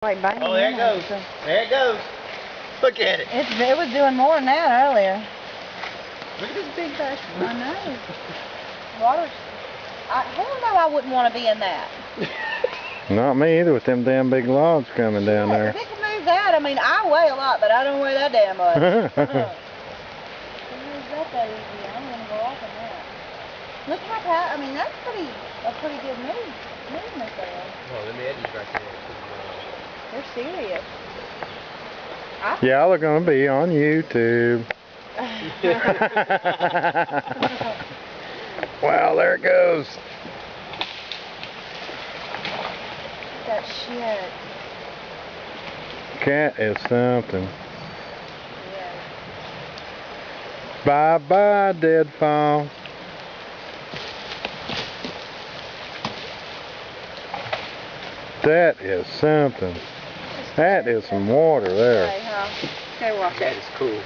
Like banging Oh, there it goes. There it goes. Look at it. It was doing more than that earlier. Look at this big bass. I know. Water's... hell no, I wouldn't want to be in that. Not me either with them damn big logs coming down there. If it can move that, I mean, I weigh a lot, but I don't weigh that damn much. It moves that easy. I'm going to go off on that. Look how tight, I mean, that's a pretty good movement there. Oh, them edges right there. They're serious. Y'all are going to be on YouTube. Well, there it goes. That shit. Cat is something. Yeah. Bye-bye, deadfall. That is something. That is some water there. Okay, huh? Okay, watch it. That is cool.